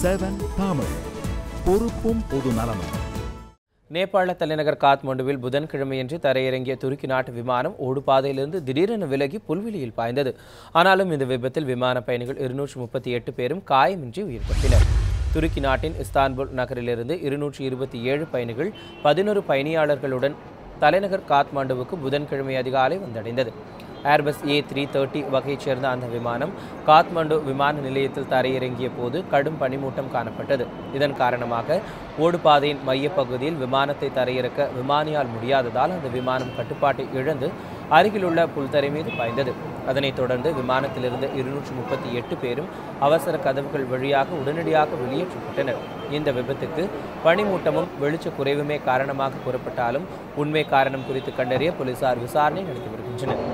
7 தமிழ் பொறுப்பும் பொது நலமும். நேபாள தலைநகர் காத்மண்டுவில் புதன்கிழமையன்று தரையிறங்கிய துருக்கி நாட்டு விமானம் ஓடுபாதையிலிருந்து திடீரென விலகி புல்வெளியில் பாய்ந்தது. ஆனாலும் இந்த விபத்தில் விமான பயணிகள் 238 பேரும் காயமின்றி உயிர் தப்பினர். துருக்கி நாட்டின் இஸ்தான்புல் நகரிலிருந்து 227 பயணிகள் 11 பயணியாளர்களுடன் தலைநகர் காத்மண்டுவுக்கு புதன்கிழமை அதிகாலை வந்தடைந்தது. ஏர்பஸ் A330 வகையைச் சேர்ந்த அந்த விமானம் காத்மண்டு விமான நிலையத்தில் தரையிறங்கிய போது கடும் பனிமூட்டம் காணப்பட்டது. இதன் காரணமாக ஓடுபாதையின் மையப்பகுதியில் விமானத்தை தரையிறக்க விமானியால் முடியாததால் அந்த விமானம் கட்டுப்பாட்டை இழந்து அருகிலுள்ள புல்தரை மீது பாய்ந்தது. அதனைத் தொடர்ந்து விமானத்திலிருந்து 238 பேரும் அவசர கதவுகள் வழியாக உடனடியாக வெளியேற்றப்பட்டனர். இந்த விபத்துக்கு பனிமூட்டமும் வெளிச்ச குறைவுமே காரணமாக கூறப்பட்டாலும் உண்மை காரணம் குறித்து கண்டறிய போலீசார் விசாரணை நடத்தி வருகின்றனர்.